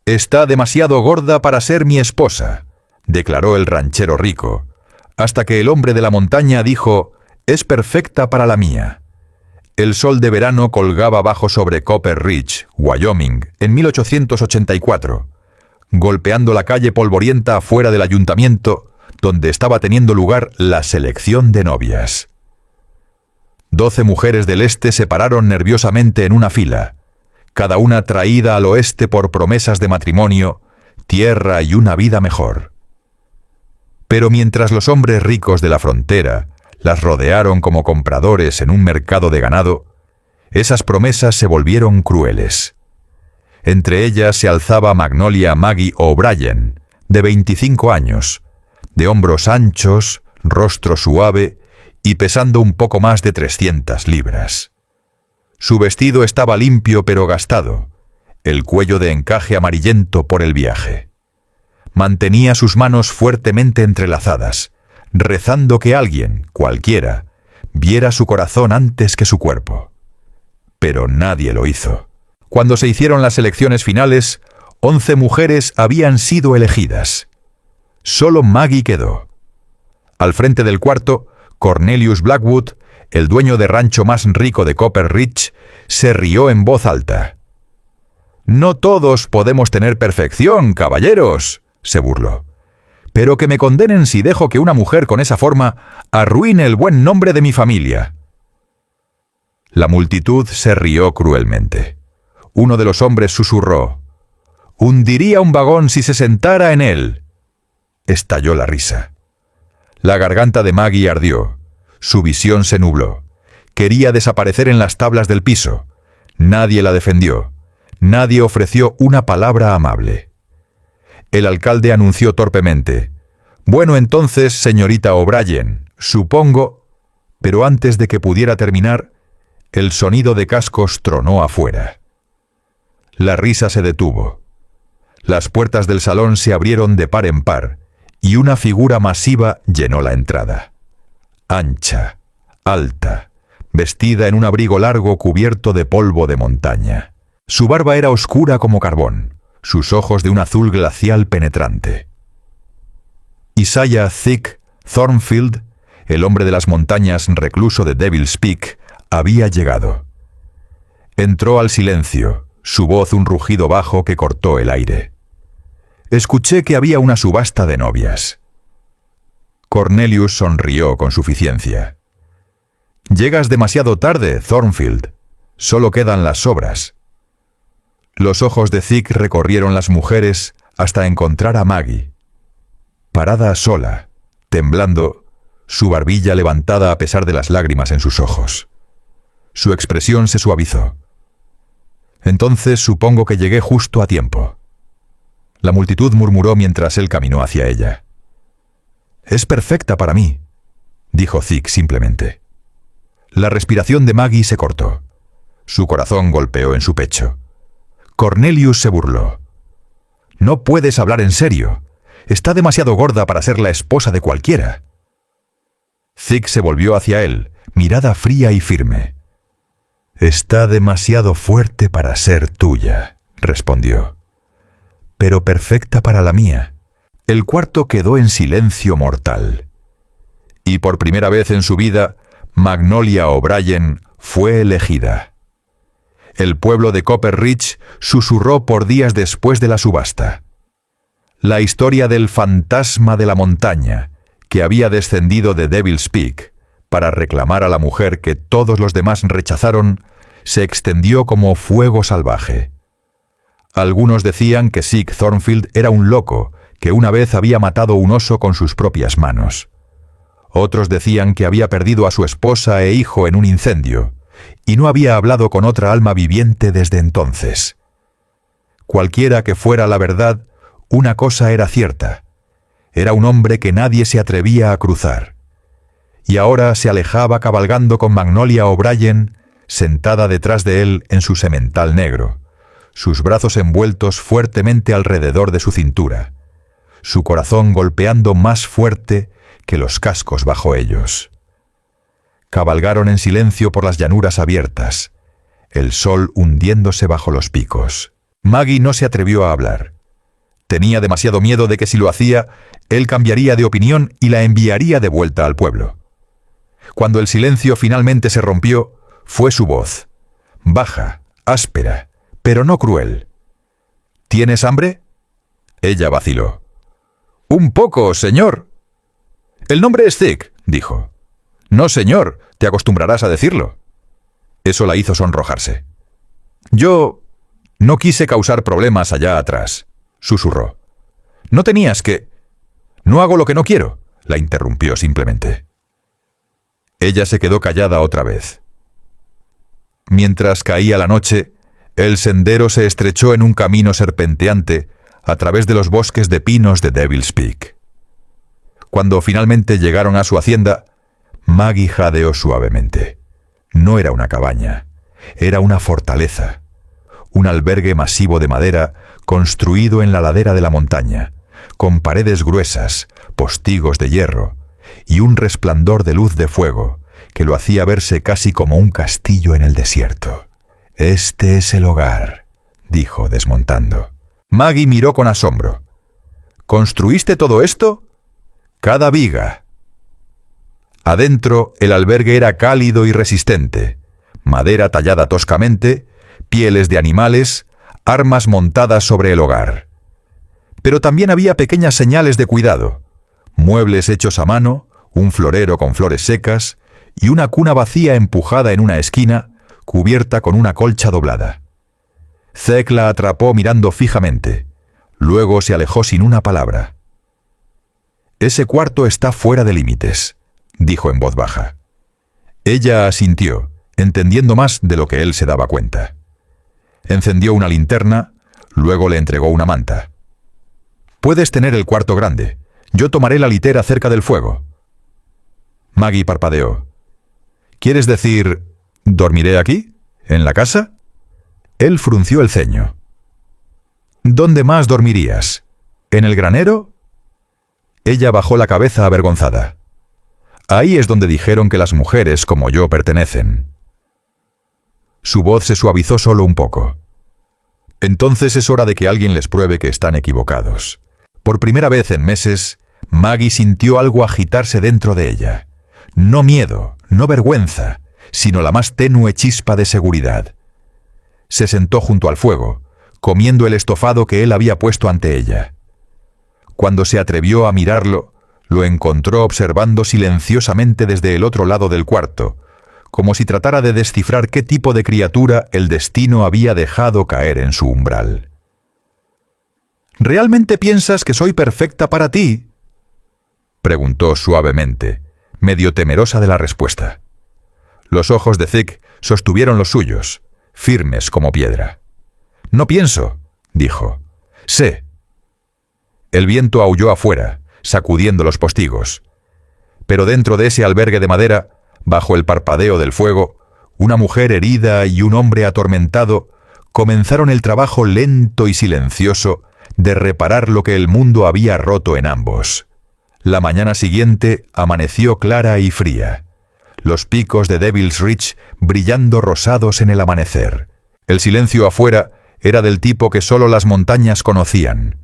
«Está demasiado gorda para ser mi esposa», declaró el ranchero rico, hasta que el hombre de la montaña dijo: «Es perfecta para la mía». El sol de verano colgaba bajo sobre Copper Ridge, Wyoming, en 1884, golpeando la calle polvorienta afuera del ayuntamiento, donde estaba teniendo lugar la selección de novias. 12 mujeres del este se pararon nerviosamente en una fila, cada una traída al oeste por promesas de matrimonio, tierra y una vida mejor. Pero mientras los hombres ricos de la frontera las rodearon como compradores en un mercado de ganado, esas promesas se volvieron crueles. Entre ellas se alzaba Magnolia Maggie O'Brien, de 25 años, de hombros anchos, rostro suave y pesando un poco más de 300 libras. Su vestido estaba limpio pero gastado, el cuello de encaje amarillento por el viaje. Mantenía sus manos fuertemente entrelazadas, rezando que alguien, cualquiera, viera su corazón antes que su cuerpo. Pero nadie lo hizo. Cuando se hicieron las elecciones finales, 11 mujeres habían sido elegidas. Solo Maggie quedó. Al frente del cuarto, Cornelius Blackwood, el dueño de rancho más rico de Copper Ridge, se rió en voz alta. «No todos podemos tener perfección, caballeros», se burló. «Pero que me condenen si dejo que una mujer con esa forma arruine el buen nombre de mi familia». La multitud se rió cruelmente. Uno de los hombres susurró: «Hundiría un vagón si se sentara en él». Estalló la risa. La garganta de Maggie ardió. Su visión se nubló. Quería desaparecer en las tablas del piso. Nadie la defendió. Nadie ofreció una palabra amable. El alcalde anunció torpemente: «Bueno, entonces, señorita O'Brien, supongo...». Pero antes de que pudiera terminar, el sonido de cascos tronó afuera. La risa se detuvo. Las puertas del salón se abrieron de par en par, y una figura masiva llenó la entrada. Ancha, alta, vestida en un abrigo largo cubierto de polvo de montaña. Su barba era oscura como carbón, sus ojos de un azul glacial penetrante. Isaiah Thick Thornfield, el hombre de las montañas recluso de Devil's Peak, había llegado. Entró al silencio, su voz un rugido bajo que cortó el aire. «Escuché que había una subasta de novias». Cornelius sonrió con suficiencia. «Llegas demasiado tarde, Thornfield. Solo quedan las sobras». Los ojos de Thick recorrieron las mujeres hasta encontrar a Maggie. Parada sola, temblando, su barbilla levantada a pesar de las lágrimas en sus ojos. Su expresión se suavizó. «Entonces supongo que llegué justo a tiempo». La multitud murmuró mientras él caminó hacia ella. «Es perfecta para mí», dijo Thick simplemente. La respiración de Maggie se cortó. Su corazón golpeó en su pecho. Cornelius se burló. «No puedes hablar en serio. Está demasiado gorda para ser la esposa de cualquiera». Thick se volvió hacia él, mirada fría y firme. «Está demasiado fuerte para ser tuya», respondió. «Pero perfecta para la mía». El cuarto quedó en silencio mortal. Y por primera vez en su vida, Magnolia O'Brien fue elegida. El pueblo de Copper Ridge susurró por días después de la subasta. La historia del fantasma de la montaña, que había descendido de Devil's Peak para reclamar a la mujer que todos los demás rechazaron, se extendió como fuego salvaje. Algunos decían que Sieg Thornfield era un loco, que una vez había matado un oso con sus propias manos. Otros decían que había perdido a su esposa e hijo en un incendio, y no había hablado con otra alma viviente desde entonces. Cualquiera que fuera la verdad, una cosa era cierta: era un hombre que nadie se atrevía a cruzar. Y ahora se alejaba cabalgando con Magnolia O'Brien, sentada detrás de él en su semental negro, sus brazos envueltos fuertemente alrededor de su cintura, su corazón golpeando más fuerte que los cascos bajo ellos. Cabalgaron en silencio por las llanuras abiertas, el sol hundiéndose bajo los picos. Maggie no se atrevió a hablar. Tenía demasiado miedo de que si lo hacía, él cambiaría de opinión y la enviaría de vuelta al pueblo. Cuando el silencio finalmente se rompió, fue su voz, baja, áspera, pero no cruel. ¿Tienes hambre? Ella vaciló. Un poco, señor. El nombre es Thick, dijo. No, señor, te acostumbrarás a decirlo. Eso la hizo sonrojarse. Yo no quise causar problemas allá atrás, susurró. No tenías que... No hago lo que no quiero, la interrumpió simplemente. Ella se quedó callada otra vez. Mientras caía la noche, el sendero se estrechó en un camino serpenteante a través de los bosques de pinos de Devil's Peak. Cuando finalmente llegaron a su hacienda, Maggie jadeó suavemente. No era una cabaña, era una fortaleza, un albergue masivo de madera construido en la ladera de la montaña, con paredes gruesas, postigos de hierro y un resplandor de luz de fuego que lo hacía verse casi como un castillo en el desierto. «Este es el hogar», dijo desmontando. Maggie miró con asombro. «¿Construiste todo esto?» «Cada viga». Adentro, el albergue era cálido y resistente. Madera tallada toscamente, pieles de animales, armas montadas sobre el hogar. Pero también había pequeñas señales de cuidado. Muebles hechos a mano, un florero con flores secas y una cuna vacía empujada en una esquina, cubierta con una colcha doblada. Thick la atrapó mirando fijamente. Luego se alejó sin una palabra. «Ese cuarto está fuera de límites», dijo en voz baja. Ella asintió, entendiendo más de lo que él se daba cuenta. Encendió una linterna, luego le entregó una manta. «Puedes tener el cuarto grande. Yo tomaré la litera cerca del fuego». Maggie parpadeó. «¿Quieres decir, dormiré aquí? ¿En la casa?» Él frunció el ceño. «¿Dónde más dormirías? ¿En el granero?» Ella bajó la cabeza avergonzada. «Ahí es donde dijeron que las mujeres como yo pertenecen». Su voz se suavizó solo un poco. «Entonces es hora de que alguien les pruebe que están equivocados». Por primera vez en meses, Maggie sintió algo agitarse dentro de ella. No miedo, no vergüenza, sino la más tenue chispa de seguridad. Se sentó junto al fuego, comiendo el estofado que él había puesto ante ella. Cuando se atrevió a mirarlo, lo encontró observando silenciosamente desde el otro lado del cuarto, como si tratara de descifrar qué tipo de criatura el destino había dejado caer en su umbral. «¿Realmente piensas que soy perfecta para ti?», preguntó suavemente, medio temerosa de la respuesta. Los ojos de Thick sostuvieron los suyos, firmes como piedra. «No pienso», dijo. «Sé». El viento aulló afuera, sacudiendo los postigos. Pero dentro de ese albergue de madera, bajo el parpadeo del fuego, una mujer herida y un hombre atormentado comenzaron el trabajo lento y silencioso de reparar lo que el mundo había roto en ambos. La mañana siguiente amaneció clara y fría. Los picos de Devil's Reach brillando rosados en el amanecer. El silencio afuera era del tipo que solo las montañas conocían.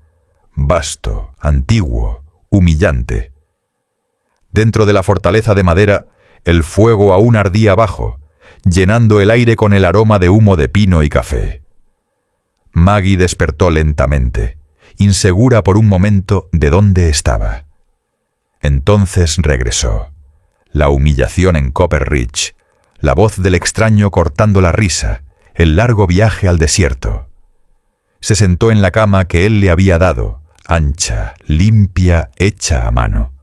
Vasto, antiguo, humillante. Dentro de la fortaleza de madera, el fuego aún ardía abajo, llenando el aire con el aroma de humo de pino y café. Maggie despertó lentamente, insegura por un momento de dónde estaba. Entonces regresó. La humillación en Copper Ridge, la voz del extraño cortando la risa, el largo viaje al desierto. Se sentó en la cama que él le había dado, ancha, limpia, hecha a mano,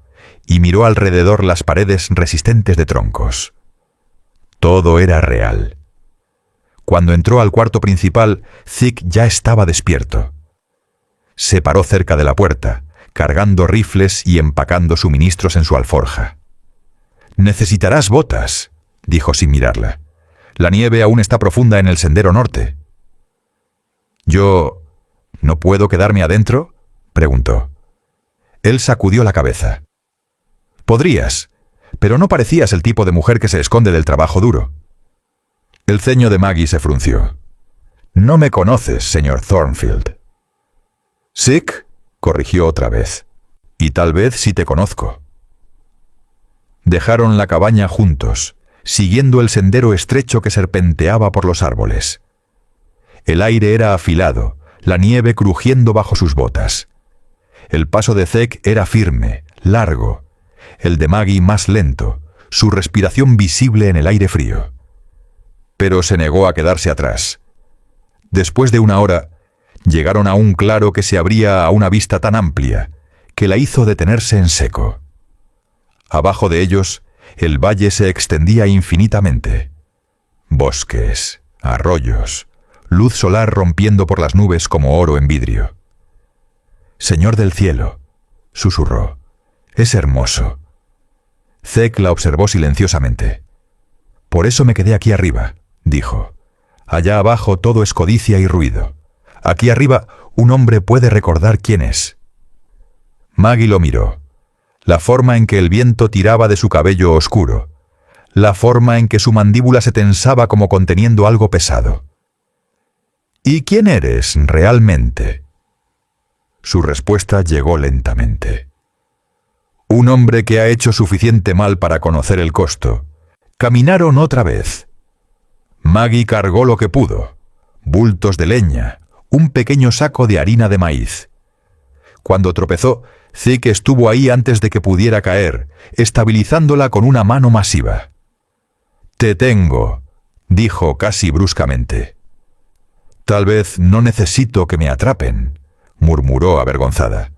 y miró alrededor las paredes resistentes de troncos. Todo era real. Cuando entró al cuarto principal, Thick ya estaba despierto. Se paró cerca de la puerta, cargando rifles y empacando suministros en su alforja. «Necesitarás botas», dijo sin mirarla. «La nieve aún está profunda en el sendero norte». «¿Yo no puedo quedarme adentro?», preguntó. Él sacudió la cabeza. «Podrías, pero no parecías el tipo de mujer que se esconde del trabajo duro». El ceño de Maggie se frunció. «No me conoces, señor Thornfield». «¿Sick?», corrigió otra vez. Y tal vez sí te conozco. Dejaron la cabaña juntos, siguiendo el sendero estrecho que serpenteaba por los árboles. El aire era afilado, la nieve crujiendo bajo sus botas. El paso de Zeke era firme, largo, el de Maggie más lento, su respiración visible en el aire frío. Pero se negó a quedarse atrás. Después de una hora, llegaron a un claro que se abría a una vista tan amplia que la hizo detenerse en seco. Abajo de ellos, el valle se extendía infinitamente. Bosques, arroyos, luz solar rompiendo por las nubes como oro en vidrio. «Señor del cielo», susurró, «es hermoso». Zeke la observó silenciosamente. «Por eso me quedé aquí arriba», dijo. «Allá abajo todo es codicia y ruido. Aquí arriba un hombre puede recordar quién es». Maggie lo miró. La forma en que el viento tiraba de su cabello oscuro. La forma en que su mandíbula se tensaba como conteniendo algo pesado. «¿Y quién eres realmente?» Su respuesta llegó lentamente. «Un hombre que ha hecho suficiente mal para conocer el costo». Caminaron otra vez. Maggie cargó lo que pudo: bultos de leña, un pequeño saco de harina de maíz. Cuando tropezó, Zeke estuvo ahí antes de que pudiera caer, estabilizándola con una mano masiva. «Te tengo», dijo casi bruscamente. «Tal vez no necesito que me atrapen», murmuró avergonzada.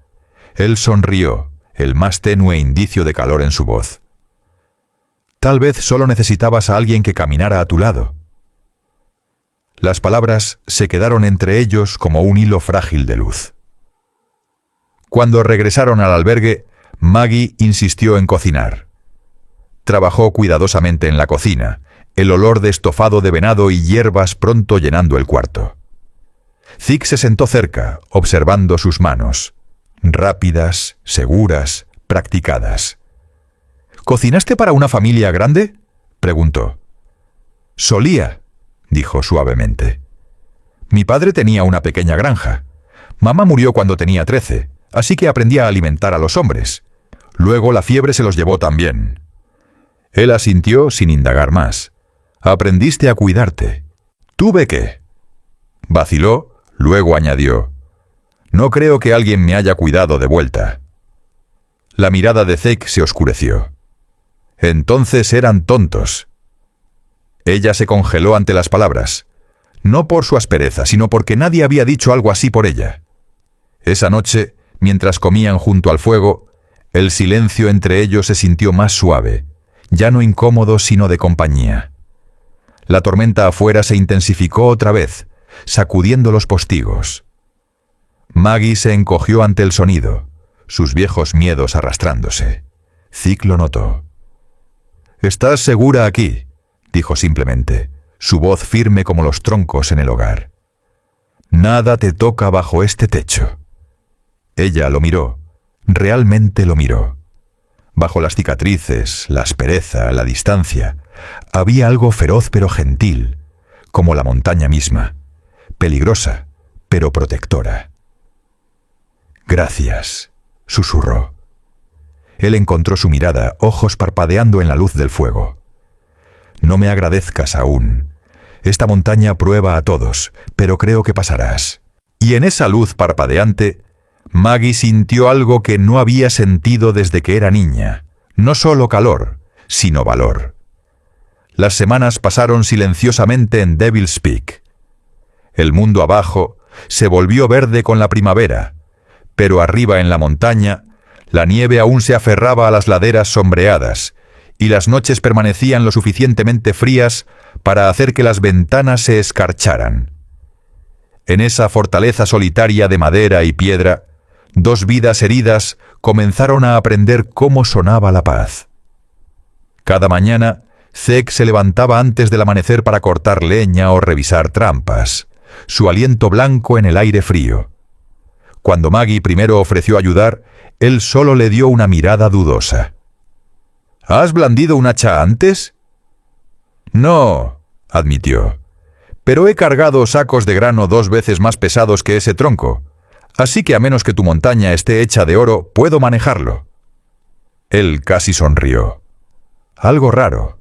Él sonrió, el más tenue indicio de calor en su voz. «Tal vez solo necesitabas a alguien que caminara a tu lado». Las palabras se quedaron entre ellos como un hilo frágil de luz. Cuando regresaron al albergue, Maggie insistió en cocinar. Trabajó cuidadosamente en la cocina, el olor de estofado de venado y hierbas pronto llenando el cuarto. Zeke se sentó cerca, observando sus manos, rápidas, seguras, practicadas. «¿Cocinaste para una familia grande?», preguntó. «Solía», dijo suavemente. «Mi padre tenía una pequeña granja. Mamá murió cuando tenía 13, así que aprendí a alimentar a los hombres. Luego la fiebre se los llevó también». Él asintió sin indagar más. «Aprendiste a cuidarte». «¿Tuve qué?». Vaciló, luego añadió: «No creo que alguien me haya cuidado de vuelta». La mirada de Zeke se oscureció. «Entonces eran tontos». Ella se congeló ante las palabras, no por su aspereza, sino porque nadie había dicho algo así por ella. Esa noche, mientras comían junto al fuego, el silencio entre ellos se sintió más suave, ya no incómodo sino de compañía. La tormenta afuera se intensificó otra vez, sacudiendo los postigos. Maggie se encogió ante el sonido, sus viejos miedos arrastrándose. Zeke lo notó. «¿Estás segura aquí?», dijo simplemente, su voz firme como los troncos en el hogar. «Nada te toca bajo este techo». Ella lo miró, realmente lo miró. Bajo las cicatrices, la aspereza, la distancia, había algo feroz pero gentil, como la montaña misma, peligrosa, pero protectora. «Gracias», susurró. Él encontró su mirada, ojos parpadeando en la luz del fuego. «No me agradezcas aún. Esta montaña prueba a todos, pero creo que pasarás». Y en esa luz parpadeante, Maggie sintió algo que no había sentido desde que era niña. No solo calor, sino valor. Las semanas pasaron silenciosamente en Devil's Peak. El mundo abajo se volvió verde con la primavera, pero arriba en la montaña, la nieve aún se aferraba a las laderas sombreadas, y las noches permanecían lo suficientemente frías para hacer que las ventanas se escarcharan. En esa fortaleza solitaria de madera y piedra, dos vidas heridas comenzaron a aprender cómo sonaba la paz. Cada mañana, Zeke se levantaba antes del amanecer para cortar leña o revisar trampas, su aliento blanco en el aire frío. Cuando Maggie primero ofreció ayudar, él solo le dio una mirada dudosa. «¿Has blandido un hacha antes?». «No», admitió, «pero he cargado sacos de grano 2 veces más pesados que ese tronco. Así que a menos que tu montaña esté hecha de oro, puedo manejarlo. Él casi sonrió. Algo raro.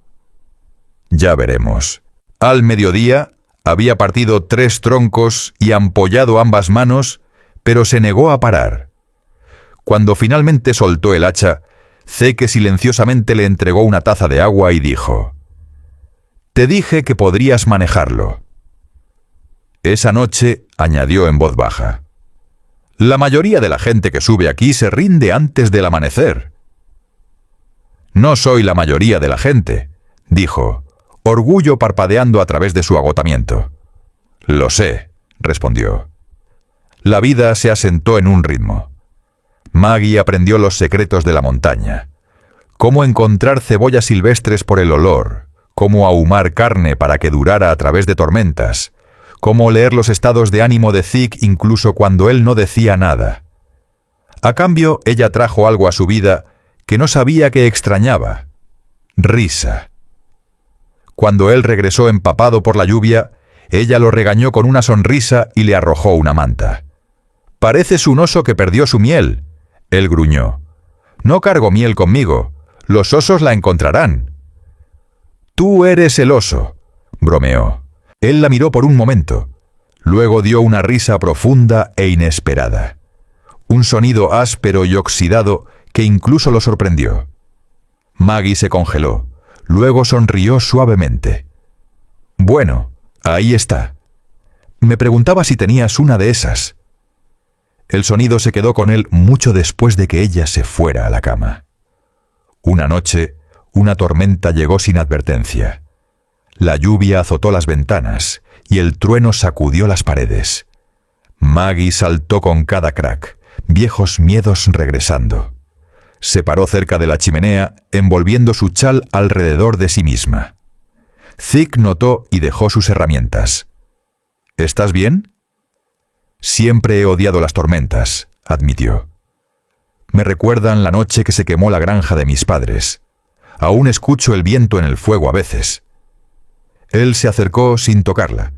Ya veremos. Al mediodía, había partido 3 troncos y ampollado ambas manos, pero se negó a parar. Cuando finalmente soltó el hacha, Zeke silenciosamente le entregó una taza de agua y dijo: «Te dije que podrías manejarlo». Esa noche, añadió en voz baja: «La mayoría de la gente que sube aquí se rinde antes del amanecer». «No soy la mayoría de la gente», dijo, orgullo parpadeando a través de su agotamiento. «Lo sé», respondió. La vida se asentó en un ritmo. Maggie aprendió los secretos de la montaña. Cómo encontrar cebollas silvestres por el olor, cómo ahumar carne para que durara a través de tormentas, cómo leer los estados de ánimo de Zeke incluso cuando él no decía nada. A cambio, ella trajo algo a su vida que no sabía que extrañaba: risa. Cuando él regresó empapado por la lluvia, ella lo regañó con una sonrisa y le arrojó una manta. «Pareces un oso que perdió su miel», él gruñó. «No cargo miel conmigo, los osos la encontrarán». «Tú eres el oso», bromeó. Él la miró por un momento. Luego dio una risa profunda e inesperada. Un sonido áspero y oxidado que incluso lo sorprendió. Maggie se congeló. Luego sonrió suavemente. «Bueno, ahí está. Me preguntaba si tenías una de esas». El sonido se quedó con él mucho después de que ella se fuera a la cama. Una noche, una tormenta llegó sin advertencia. La lluvia azotó las ventanas y el trueno sacudió las paredes. Maggie saltó con cada crack, viejos miedos regresando. Se paró cerca de la chimenea, envolviendo su chal alrededor de sí misma. Zeke notó y dejó sus herramientas. «¿Estás bien?» «Siempre he odiado las tormentas», admitió. «Me recuerdan la noche que se quemó la granja de mis padres. Aún escucho el viento en el fuego a veces». Él se acercó sin tocarla,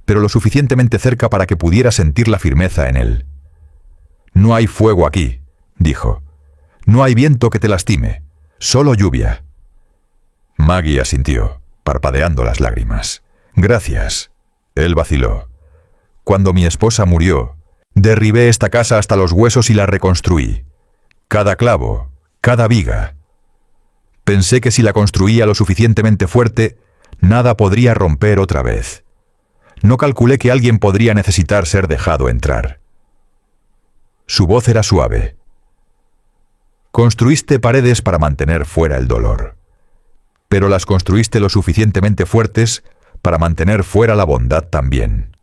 pero lo suficientemente cerca para que pudiera sentir la firmeza en él. «No hay fuego aquí», dijo. «No hay viento que te lastime, solo lluvia». Maggie asintió, parpadeando las lágrimas. «Gracias», él vaciló. «Cuando mi esposa murió, derribé esta casa hasta los huesos y la reconstruí. Cada clavo, cada viga. Pensé que si la construía lo suficientemente fuerte, nada podría romper otra vez. No calculé que alguien podría necesitar ser dejado entrar». Su voz era suave. «Construiste paredes para mantener fuera el dolor, pero las construiste lo suficientemente fuertes para mantener fuera la bondad también».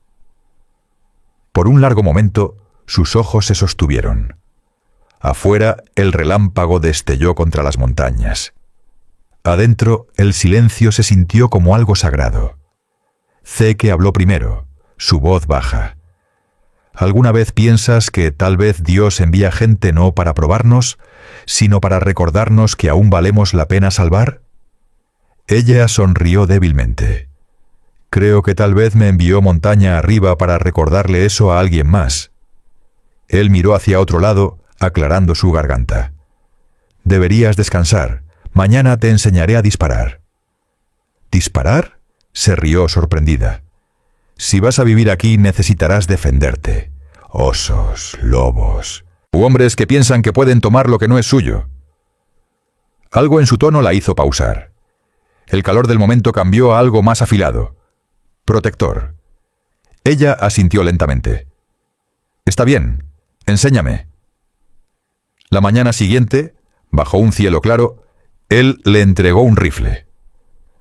Por un largo momento, sus ojos se sostuvieron. Afuera, el relámpago destelló contra las montañas. Adentro, el silencio se sintió como algo sagrado. Zeke habló primero, su voz baja. ¿Alguna vez piensas que tal vez Dios envía gente no para probarnos, sino para recordarnos que aún valemos la pena salvar? Ella sonrió débilmente. Creo que tal vez me envió montaña arriba para recordarle eso a alguien más. Él miró hacia otro lado, aclarando su garganta. Deberías descansar. Mañana te enseñaré a disparar. ¿Disparar?, se rió sorprendida. Si vas a vivir aquí necesitarás defenderte. Osos, lobos, u hombres que piensan que pueden tomar lo que no es suyo. Algo en su tono la hizo pausar. El calor del momento cambió a algo más afilado. Protector. Ella asintió lentamente. «Está bien, enséñame». La mañana siguiente, bajo un cielo claro, él le entregó un rifle.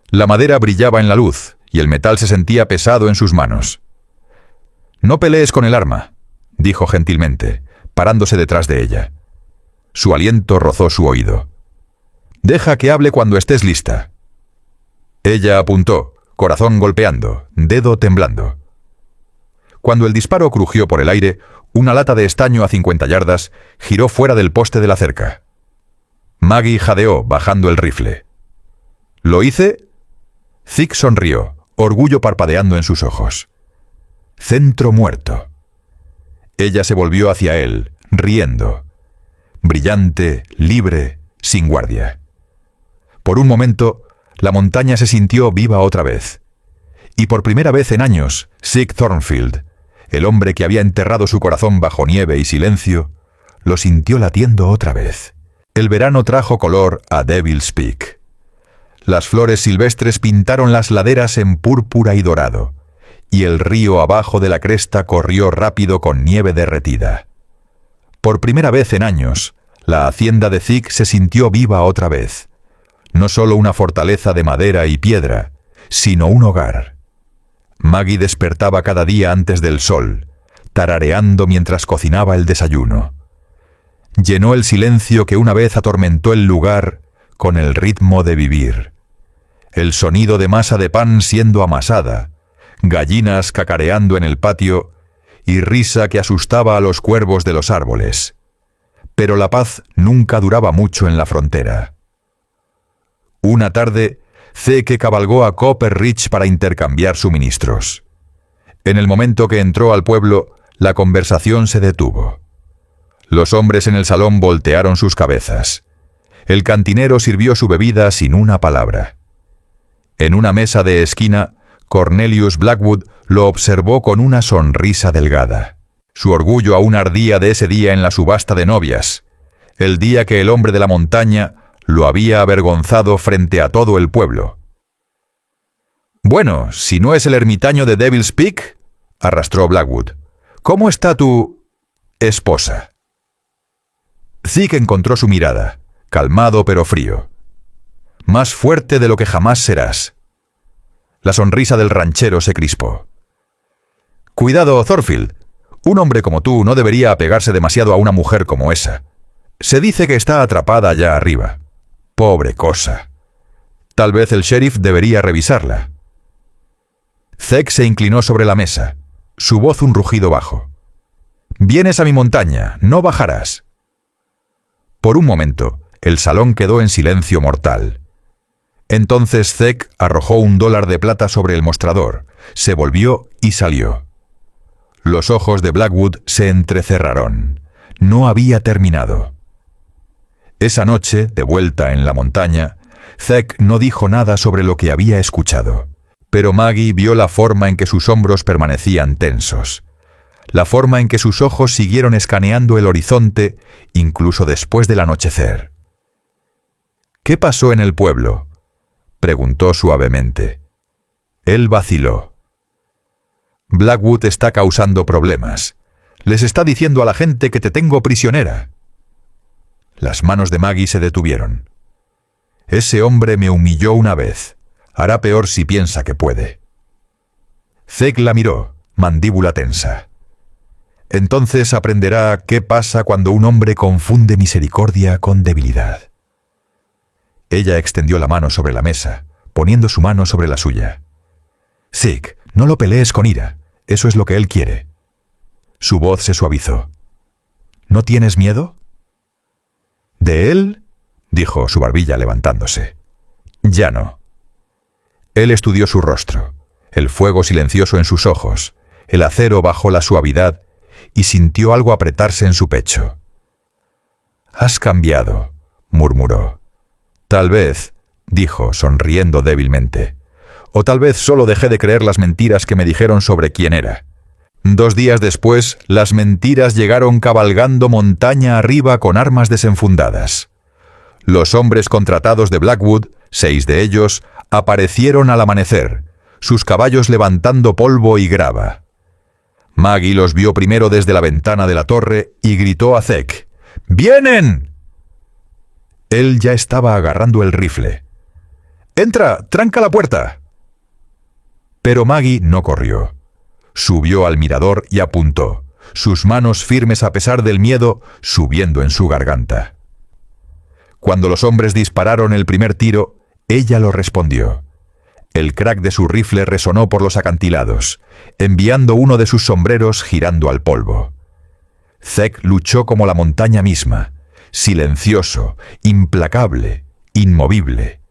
La madera brillaba en la luz y el metal se sentía pesado en sus manos. «No pelees con el arma», dijo gentilmente, parándose detrás de ella. Su aliento rozó su oído. «Deja que hable cuando estés lista». Ella apuntó, corazón golpeando, dedo temblando. Cuando el disparo crujió por el aire, una lata de estaño a 50 yardas giró fuera del poste de la cerca. Maggie jadeó, bajando el rifle. «¿Lo hice?» Zeke sonrió, orgullo parpadeando en sus ojos. «Centro muerto». Ella se volvió hacia él, riendo. Brillante, libre, sin guardia. Por un momento, la montaña se sintió viva otra vez. Y por primera vez en años, Sig Thornfield, el hombre que había enterrado su corazón bajo nieve y silencio, lo sintió latiendo otra vez. El verano trajo color a Devil's Peak. Las flores silvestres pintaron las laderas en púrpura y dorado, y el río abajo de la cresta corrió rápido con nieve derretida. Por primera vez en años, la hacienda de Sig se sintió viva otra vez. No solo una fortaleza de madera y piedra, sino un hogar. Maggie despertaba cada día antes del sol, tarareando mientras cocinaba el desayuno. Llenó el silencio que una vez atormentó el lugar con el ritmo de vivir. El sonido de masa de pan siendo amasada, gallinas cacareando en el patio y risa que asustaba a los cuervos de los árboles. Pero la paz nunca duraba mucho en la frontera. Una tarde, Zeke cabalgó a Copper Ridge para intercambiar suministros. En el momento que entró al pueblo, la conversación se detuvo. Los hombres en el salón voltearon sus cabezas. El cantinero sirvió su bebida sin una palabra. En una mesa de esquina, Cornelius Blackwood lo observó con una sonrisa delgada. Su orgullo aún ardía de ese día en la subasta de novias, el día que el hombre de la montaña lo había avergonzado frente a todo el pueblo. «Bueno, si no es el ermitaño de Devil's Peak», arrastró Blackwood, «¿cómo está tu esposa?» Zeke encontró su mirada, calmado pero frío. «Más fuerte de lo que jamás serás». La sonrisa del ranchero se crispó. «Cuidado, Thornfield. Un hombre como tú no debería apegarse demasiado a una mujer como esa. Se dice que está atrapada allá arriba. Pobre cosa. Tal vez el sheriff debería revisarla». Zeke se inclinó sobre la mesa, su voz un rugido bajo. «Vienes a mi montaña, no bajarás». Por un momento, el salón quedó en silencio mortal. Entonces Zeke arrojó $1 de plata sobre el mostrador, se volvió y salió. Los ojos de Blackwood se entrecerraron. No había terminado. Esa noche, de vuelta en la montaña, Zeke no dijo nada sobre lo que había escuchado. Pero Maggie vio la forma en que sus hombros permanecían tensos. La forma en que sus ojos siguieron escaneando el horizonte, incluso después del anochecer. «¿Qué pasó en el pueblo?», preguntó suavemente. Él vaciló. «Blackwood está causando problemas. Les está diciendo a la gente que te tengo prisionera». Las manos de Maggie se detuvieron. «Ese hombre me humilló una vez. Hará peor si piensa que puede». Zeke la miró, mandíbula tensa. Entonces aprenderá qué pasa cuando un hombre confunde misericordia con debilidad. Ella extendió la mano sobre la mesa, poniendo su mano sobre la suya. «Zeke, no lo pelees con ira. Eso es lo que él quiere». Su voz se suavizó. «¿No tienes miedo?» «¿De él?», dijo su barbilla levantándose. «Ya no». Él estudió su rostro, el fuego silencioso en sus ojos, el acero bajo la suavidad, y sintió algo apretarse en su pecho. «Has cambiado», murmuró. «Tal vez», dijo, sonriendo débilmente, «o tal vez solo dejé de creer las mentiras que me dijeron sobre quién era». 2 días después, las mentiras llegaron cabalgando montaña arriba con armas desenfundadas. Los hombres contratados de Blackwood, 6 de ellos, aparecieron al amanecer, sus caballos levantando polvo y grava. Maggie los vio primero desde la ventana de la torre y gritó a Zeke: «¡Vienen!». Él ya estaba agarrando el rifle. «¡Entra! ¡Tranca la puerta!». Pero Maggie no corrió. Subió al mirador y apuntó, sus manos firmes a pesar del miedo subiendo en su garganta. Cuando los hombres dispararon el primer tiro, ella lo respondió. El crack de su rifle resonó por los acantilados, enviando uno de sus sombreros girando al polvo. Zeke luchó como la montaña misma, silencioso, implacable, inmovible.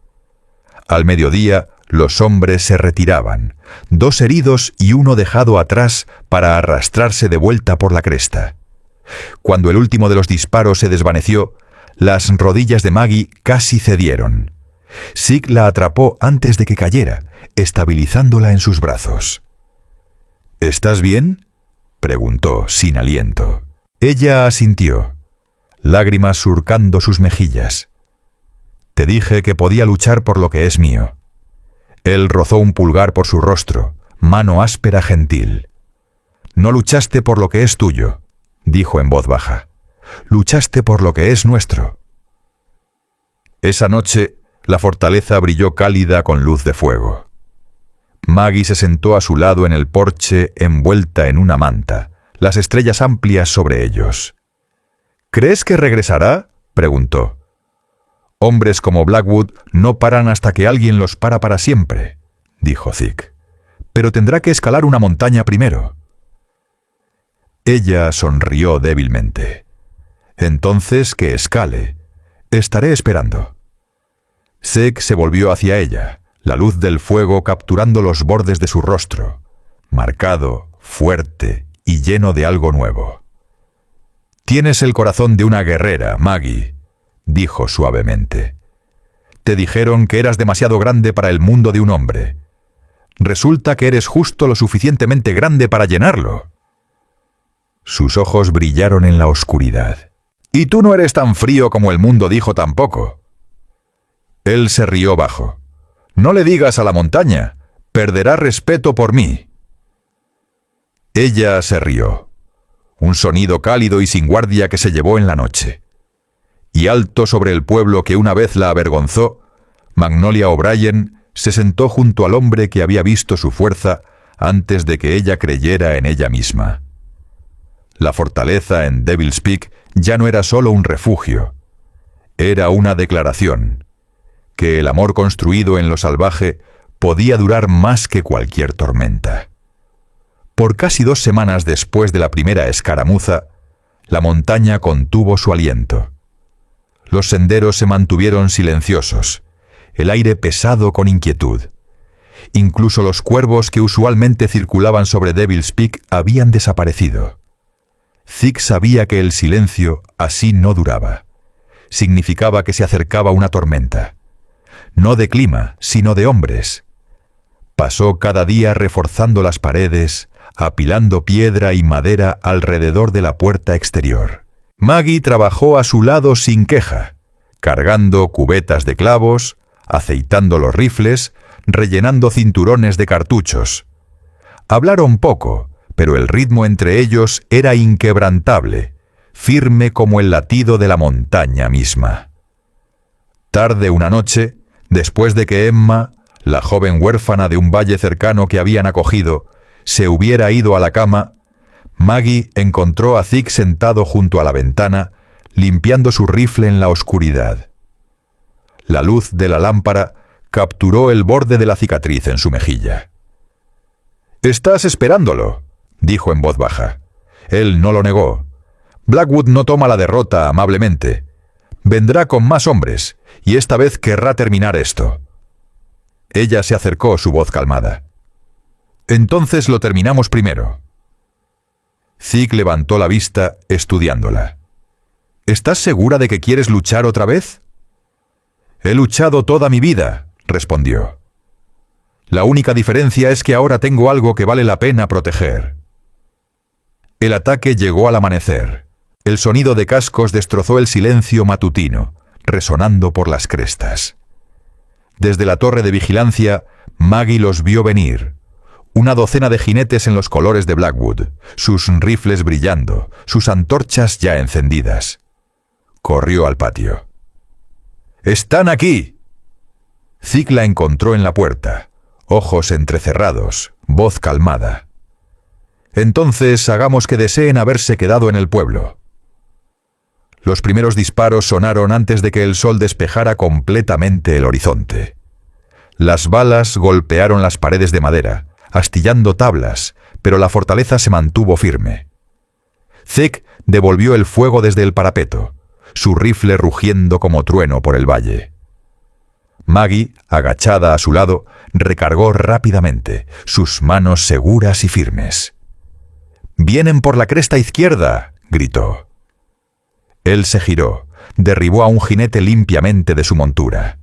Al mediodía, Los hombres se retiraban, 2 heridos y uno dejado atrás para arrastrarse de vuelta por la cresta. Cuando el último de los disparos se desvaneció, las rodillas de Maggie casi cedieron. Zeke la atrapó antes de que cayera, estabilizándola en sus brazos. ¿Estás bien?, preguntó sin aliento. Ella asintió, lágrimas surcando sus mejillas. Te dije que podía luchar por lo que es mío. Él rozó un pulgar por su rostro, mano áspera gentil. No luchaste por lo que es tuyo, dijo en voz baja. Luchaste por lo que es nuestro. Esa noche, la fortaleza brilló cálida con luz de fuego. Maggie se sentó a su lado en el porche envuelta en una manta, las estrellas amplias sobre ellos. ¿Crees que regresará?, preguntó. Hombres como Blackwood no paran hasta que alguien los para siempre, dijo Zeke. Pero tendrá que escalar una montaña primero. Ella sonrió débilmente. Entonces que escale. Estaré esperando. Zeke se volvió hacia ella, la luz del fuego capturando los bordes de su rostro, marcado, fuerte y lleno de algo nuevo. Tienes el corazón de una guerrera, Maggie, dijo suavemente. Te dijeron que eras demasiado grande para el mundo de un hombre. Resulta que eres justo lo suficientemente grande para llenarlo. Sus ojos brillaron en la oscuridad. Y tú no eres tan frío como el mundo dijo tampoco. Él se rió bajo. No le digas a la montaña, perderá respeto por mí. Ella se rió. Un sonido cálido y sin guardia que se llevó en la noche. Y alto sobre el pueblo que una vez la avergonzó, Magnolia O'Brien se sentó junto al hombre que había visto su fuerza antes de que ella creyera en ella misma. La fortaleza en Devil's Peak ya no era solo un refugio. Era una declaración, que el amor construido en lo salvaje podía durar más que cualquier tormenta. Por casi 2 semanas después de la primera escaramuza, la montaña contuvo su aliento. Los senderos se mantuvieron silenciosos, el aire pesado con inquietud. Incluso los cuervos que usualmente circulaban sobre Devil's Peak habían desaparecido. Zeke sabía que el silencio así no duraba. Significaba que se acercaba una tormenta. No de clima, sino de hombres. Pasó cada día reforzando las paredes, apilando piedra y madera alrededor de la puerta exterior. Maggie trabajó a su lado sin queja, cargando cubetas de clavos, aceitando los rifles, rellenando cinturones de cartuchos. Hablaron poco, pero el ritmo entre ellos era inquebrantable, firme como el latido de la montaña misma. Tarde una noche, después de que Emma, la joven huérfana de un valle cercano que habían acogido, se hubiera ido a la cama, Maggie encontró a Zeke sentado junto a la ventana, limpiando su rifle en la oscuridad. La luz de la lámpara capturó el borde de la cicatriz en su mejilla. «Estás esperándolo», dijo en voz baja. Él no lo negó. Blackwood no toma la derrota amablemente. Vendrá con más hombres, y esta vez querrá terminar esto. Ella se acercó, su voz calmada. «Entonces lo terminamos primero». Zeke levantó la vista, estudiándola. «¿Estás segura de que quieres luchar otra vez?» «He luchado toda mi vida», respondió. «La única diferencia es que ahora tengo algo que vale la pena proteger». El ataque llegó al amanecer. El sonido de cascos destrozó el silencio matutino, resonando por las crestas. Desde la torre de vigilancia, Maggie los vio venir. 12 de jinetes en los colores de Blackwood, sus rifles brillando, sus antorchas ya encendidas. Corrió al patio. «¡Están aquí!» Zeke la encontró en la puerta, ojos entrecerrados, voz calmada. «Entonces hagamos que deseen haberse quedado en el pueblo». Los primeros disparos sonaron antes de que el sol despejara completamente el horizonte. Las balas golpearon las paredes de madera, astillando tablas, pero la fortaleza se mantuvo firme. Zeke devolvió el fuego desde el parapeto, su rifle rugiendo como trueno por el valle. Maggie, agachada a su lado, recargó rápidamente, sus manos seguras y firmes. «¡Vienen por la cresta izquierda!», gritó. Él se giró, derribó a un jinete limpiamente de su montura.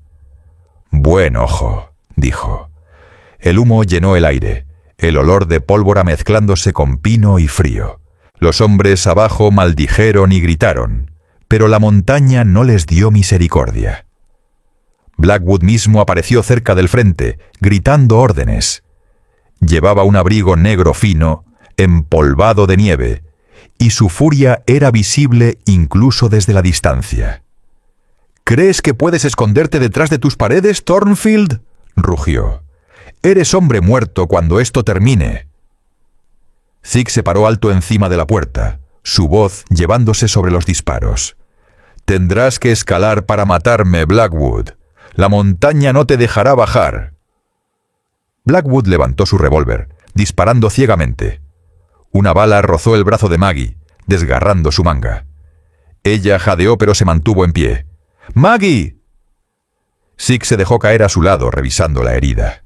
«Buen ojo», dijo. El humo llenó el aire, el olor de pólvora mezclándose con pino y frío. Los hombres abajo maldijeron y gritaron, pero la montaña no les dio misericordia. Blackwood mismo apareció cerca del frente, gritando órdenes. Llevaba un abrigo negro fino, empolvado de nieve, y su furia era visible incluso desde la distancia. «¿Crees que puedes esconderte detrás de tus paredes, Thornfield?», rugió. «Eres hombre muerto cuando esto termine». Zeke se paró alto encima de la puerta, su voz llevándose sobre los disparos. «Tendrás que escalar para matarme, Blackwood. La montaña no te dejará bajar». Blackwood levantó su revólver, disparando ciegamente. Una bala rozó el brazo de Maggie, desgarrando su manga. Ella jadeó pero se mantuvo en pie. «¡Maggie!». Zeke se dejó caer a su lado, revisando la herida.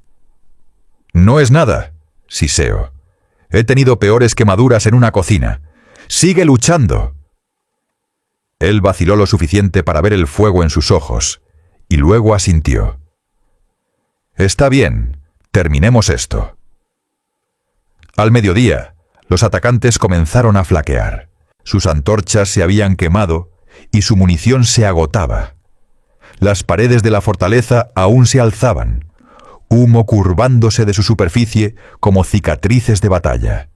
«No es nada», siseó. «He tenido peores quemaduras en una cocina. Sigue luchando». Él vaciló lo suficiente para ver el fuego en sus ojos, y luego asintió. «Está bien, terminemos esto». Al mediodía, los atacantes comenzaron a flaquear. Sus antorchas se habían quemado y su munición se agotaba. Las paredes de la fortaleza aún se alzaban, humo curvándose de su superficie como cicatrices de batalla.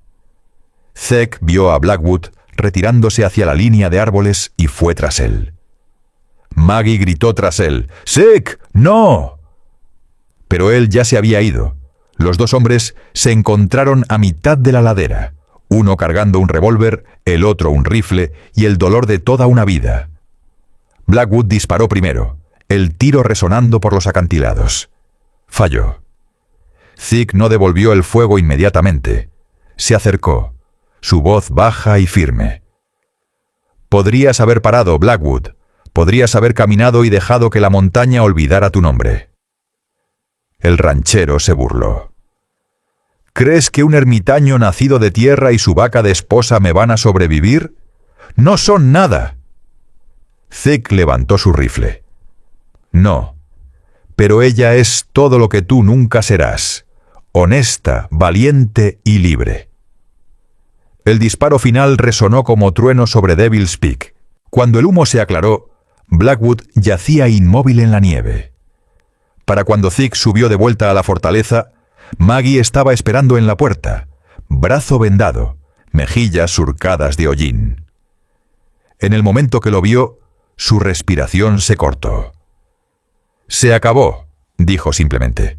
Zeke vio a Blackwood retirándose hacia la línea de árboles y fue tras él. Maggie gritó tras él: «¡Zeke, no!». Pero él ya se había ido. Los dos hombres se encontraron a mitad de la ladera, uno cargando un revólver, el otro un rifle y el dolor de toda una vida. Blackwood disparó primero, el tiro resonando por los acantilados. Falló. Zeke no devolvió el fuego inmediatamente. Se acercó, su voz baja y firme. «Podrías haber parado, Blackwood. Podrías haber caminado y dejado que la montaña olvidara tu nombre». El ranchero se burló. «¿Crees que un ermitaño nacido de tierra y su vaca de esposa me van a sobrevivir? ¡No son nada!». Zeke levantó su rifle. «No, pero ella es todo lo que tú nunca serás, honesta, valiente y libre». El disparo final resonó como trueno sobre Devil's Peak. Cuando el humo se aclaró, Blackwood yacía inmóvil en la nieve. Para cuando Zeke subió de vuelta a la fortaleza, Maggie estaba esperando en la puerta, brazo vendado, mejillas surcadas de hollín. En el momento que lo vio, su respiración se cortó. «Se acabó», dijo simplemente.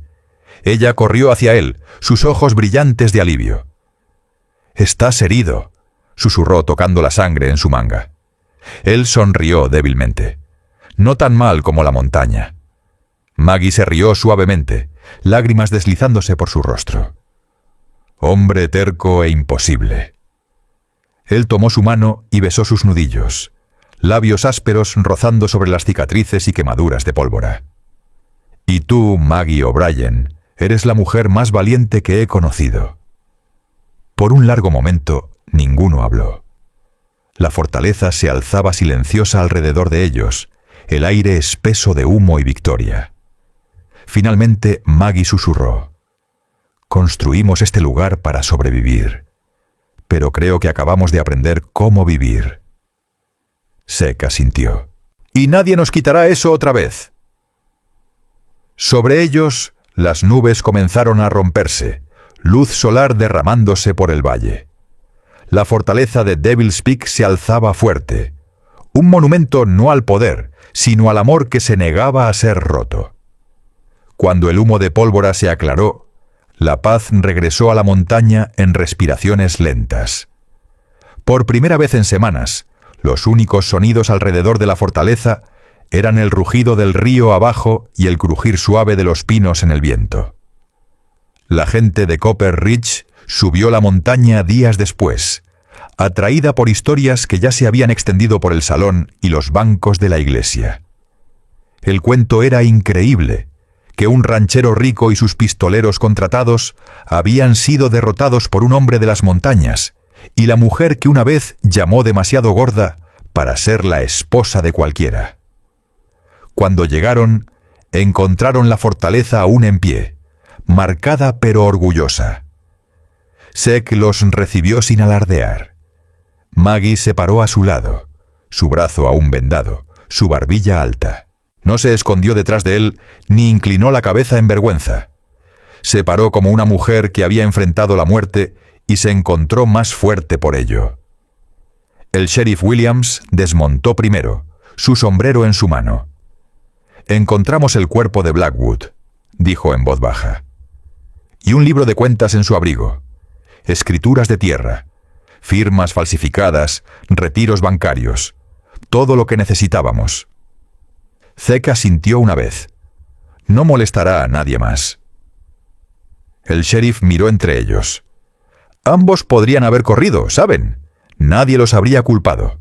Ella corrió hacia él, sus ojos brillantes de alivio. «Estás herido», susurró tocando la sangre en su manga. Él sonrió débilmente. «No tan mal como la montaña». Maggie se rió suavemente, lágrimas deslizándose por su rostro. «Hombre terco e imposible». Él tomó su mano y besó sus nudillos, labios ásperos rozando sobre las cicatrices y quemaduras de pólvora. «Y tú, Maggie O'Brien, eres la mujer más valiente que he conocido». Por un largo momento, ninguno habló. La fortaleza se alzaba silenciosa alrededor de ellos, el aire espeso de humo y victoria. Finalmente, Maggie susurró: «Construimos este lugar para sobrevivir, pero creo que acabamos de aprender cómo vivir». Zeke asintió. «Y nadie nos quitará eso otra vez». Sobre ellos, las nubes comenzaron a romperse, luz solar derramándose por el valle. La fortaleza de Devil's Peak se alzaba fuerte, un monumento no al poder, sino al amor que se negaba a ser roto. Cuando el humo de pólvora se aclaró, la paz regresó a la montaña en respiraciones lentas. Por primera vez en semanas, los únicos sonidos alrededor de la fortaleza eran el rugido del río abajo y el crujir suave de los pinos en el viento. La gente de Copper Ridge subió la montaña días después, atraída por historias que ya se habían extendido por el salón y los bancos de la iglesia. El cuento era increíble, que un ranchero rico y sus pistoleros contratados habían sido derrotados por un hombre de las montañas, y la mujer que una vez llamó demasiado gorda para ser la esposa de cualquiera. Cuando llegaron, encontraron la fortaleza aún en pie, marcada pero orgullosa. Zeke los recibió sin alardear. Maggie se paró a su lado, su brazo aún vendado, su barbilla alta. No se escondió detrás de él ni inclinó la cabeza en vergüenza. Se paró como una mujer que había enfrentado la muerte y se encontró más fuerte por ello. El sheriff Williams desmontó primero, su sombrero en su mano. «Encontramos el cuerpo de Blackwood», dijo en voz baja, «y un libro de cuentas en su abrigo, escrituras de tierra, firmas falsificadas, retiros bancarios, todo lo que necesitábamos». Zeke asintió una vez. «No molestará a nadie más». El sheriff miró entre ellos. «Ambos podrían haber corrido, ¿saben? Nadie los habría culpado».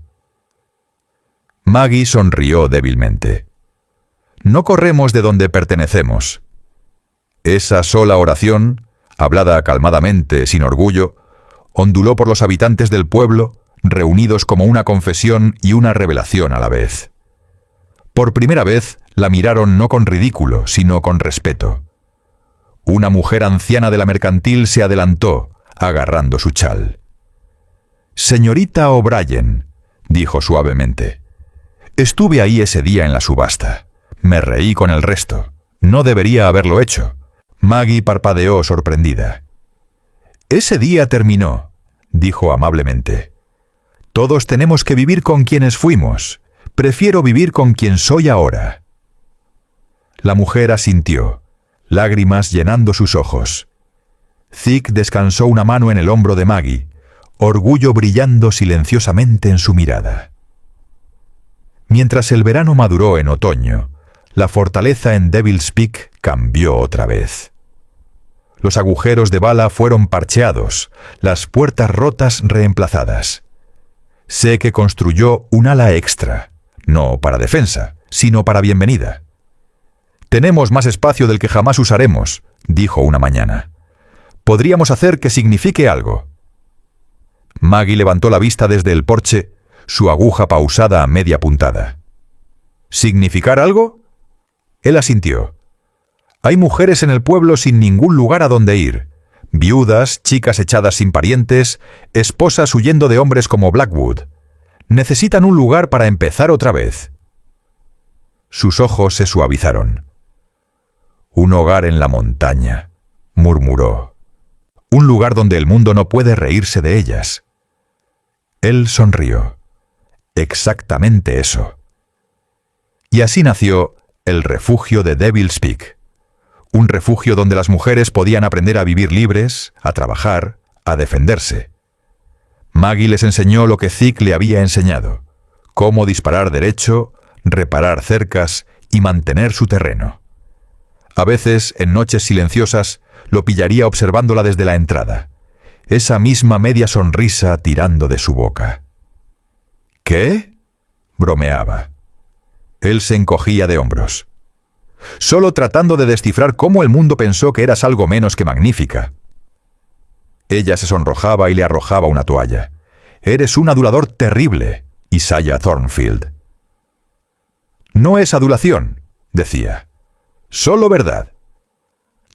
Maggie sonrió débilmente. «No corremos de donde pertenecemos». Esa sola oración, hablada calmadamente, sin orgullo, onduló por los habitantes del pueblo, reunidos como una confesión y una revelación a la vez. Por primera vez la miraron no con ridículo, sino con respeto. Una mujer anciana de la mercantil se adelantó, agarrando su chal. «Señorita O'Brien», dijo suavemente, «estuve ahí ese día en la subasta. Me reí con el resto. No debería haberlo hecho». Maggie parpadeó sorprendida. «Ese día terminó», dijo amablemente. «Todos tenemos que vivir con quienes fuimos. Prefiero vivir con quien soy ahora». La mujer asintió, lágrimas llenando sus ojos. Zeke descansó una mano en el hombro de Maggie, orgullo brillando silenciosamente en su mirada. Mientras el verano maduró en otoño, la fortaleza en Devil's Peak cambió otra vez. Los agujeros de bala fueron parcheados, las puertas rotas reemplazadas. Zeke construyó un ala extra, no para defensa, sino para bienvenida. «Tenemos más espacio del que jamás usaremos», dijo una mañana. «Podríamos hacer que signifique algo». Maggie levantó la vista desde el porche, su aguja pausada a media puntada. «¿Significar algo?» Él asintió. «Hay mujeres en el pueblo sin ningún lugar a donde ir. Viudas, chicas echadas sin parientes, esposas huyendo de hombres como Blackwood. Necesitan un lugar para empezar otra vez». Sus ojos se suavizaron. «Un hogar en la montaña», murmuró. «Un lugar donde el mundo no puede reírse de ellas». Él sonrió. «Exactamente eso». Y así nació el refugio de Devil's Peak. Un refugio donde las mujeres podían aprender a vivir libres, a trabajar, a defenderse. Maggie les enseñó lo que Zeke le había enseñado: cómo disparar derecho, reparar cercas y mantener su terreno. A veces, en noches silenciosas, lo pillaría observándola desde la entrada, esa misma media sonrisa tirando de su boca. «¿Qué?», bromeaba. Él se encogía de hombros. «Solo tratando de descifrar cómo el mundo pensó que eras algo menos que magnífica». Ella se sonrojaba y le arrojaba una toalla. «Eres un adulador terrible, Isaiah Thornfield». «No es adulación», decía. «Solo verdad».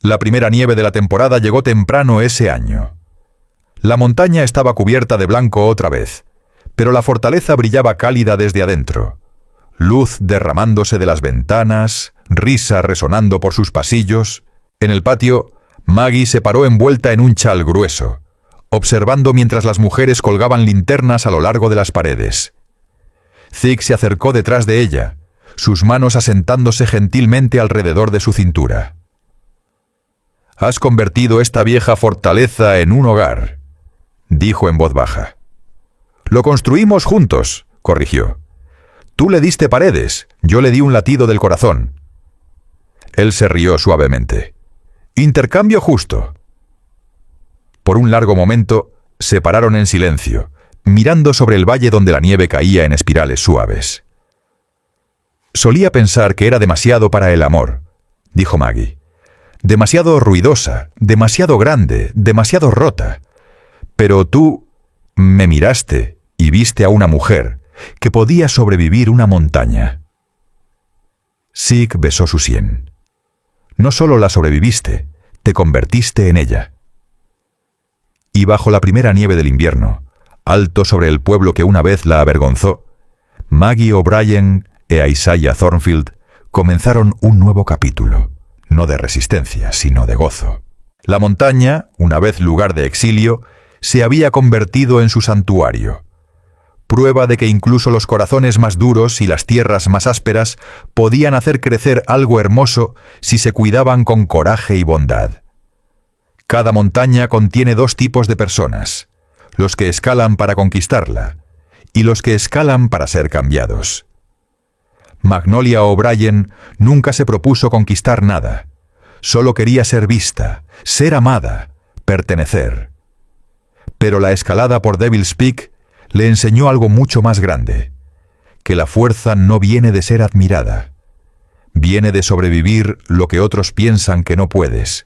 La primera nieve de la temporada llegó temprano ese año. La montaña estaba cubierta de blanco otra vez, pero la fortaleza brillaba cálida desde adentro. Luz derramándose de las ventanas, risa resonando por sus pasillos. En el patio, Maggie se paró envuelta en un chal grueso, observando mientras las mujeres colgaban linternas a lo largo de las paredes. Zeke se acercó detrás de ella, sus manos asentándose gentilmente alrededor de su cintura. «Has convertido esta vieja fortaleza en un hogar», dijo en voz baja. «Lo construimos juntos», corrigió. «Tú le diste paredes, yo le di un latido del corazón». Él se rió suavemente. «Intercambio justo». Por un largo momento se pararon en silencio, mirando sobre el valle donde la nieve caía en espirales suaves. «Solía pensar que era demasiado para el amor», dijo Maggie. Demasiado ruidosa, demasiado grande, demasiado rota. Pero tú me miraste y viste a una mujer que podía sobrevivir una montaña. Sig besó su sien. No solo la sobreviviste, te convertiste en ella. Y bajo la primera nieve del invierno, alto sobre el pueblo que una vez la avergonzó, Maggie O'Brien e Isaiah Thornfield comenzaron un nuevo capítulo, no de resistencia, sino de gozo. La montaña, una vez lugar de exilio, se había convertido en su santuario. Prueba de que incluso los corazones más duros y las tierras más ásperas podían hacer crecer algo hermoso si se cuidaban con coraje y bondad. Cada montaña contiene dos tipos de personas, los que escalan para conquistarla y los que escalan para ser cambiados. Magnolia O'Brien nunca se propuso conquistar nada, solo quería ser vista, ser amada, pertenecer. Pero la escalada por Devil's Peak le enseñó algo mucho más grande, que la fuerza no viene de ser admirada, viene de sobrevivir lo que otros piensan que no puedes.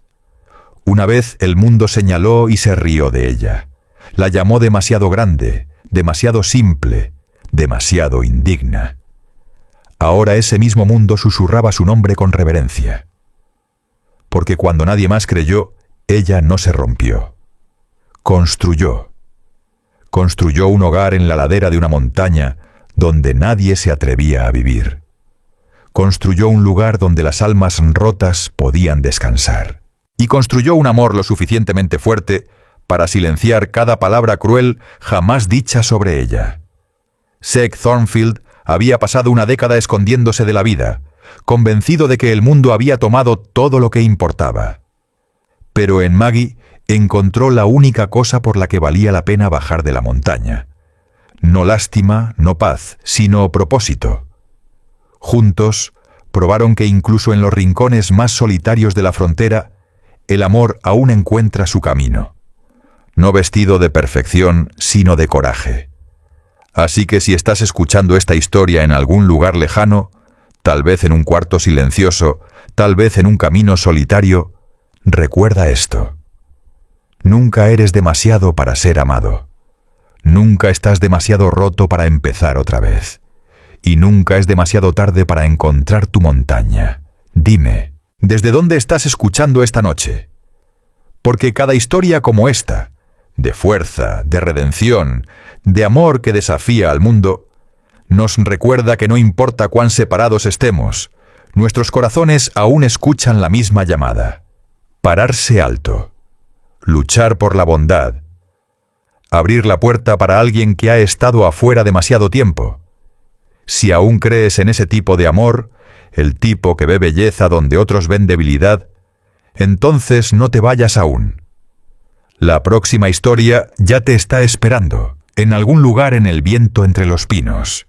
Una vez el mundo señaló y se rió de ella, la llamó demasiado grande, demasiado simple, demasiado indigna. Ahora ese mismo mundo susurraba su nombre con reverencia. Porque cuando nadie más creyó, ella no se rompió. Construyó un hogar en la ladera de una montaña donde nadie se atrevía a vivir. Construyó un lugar donde las almas rotas podían descansar. Y construyó un amor lo suficientemente fuerte para silenciar cada palabra cruel jamás dicha sobre ella. Seg Thornfield había pasado una década escondiéndose de la vida, convencido de que el mundo había tomado todo lo que importaba. Pero en Maggie encontró la única cosa por la que valía la pena bajar de la montaña. No lástima, no paz, sino propósito. Juntos, probaron que incluso en los rincones más solitarios de la frontera, el amor aún encuentra su camino. No vestido de perfección, sino de coraje. Así que si estás escuchando esta historia en algún lugar lejano, tal vez en un cuarto silencioso, tal vez en un camino solitario, recuerda esto. Nunca eres demasiado para ser amado. Nunca estás demasiado roto para empezar otra vez. Y nunca es demasiado tarde para encontrar tu montaña. Dime, ¿desde dónde estás escuchando esta noche? Porque cada historia como esta, de fuerza, de redención, de amor que desafía al mundo, nos recuerda que no importa cuán separados estemos, nuestros corazones aún escuchan la misma llamada. Pararse alto. Luchar por la bondad. Abrir la puerta para alguien que ha estado afuera demasiado tiempo. Si aún crees en ese tipo de amor, el tipo que ve belleza donde otros ven debilidad, entonces no te vayas aún. La próxima historia ya te está esperando, en algún lugar en el viento entre los pinos.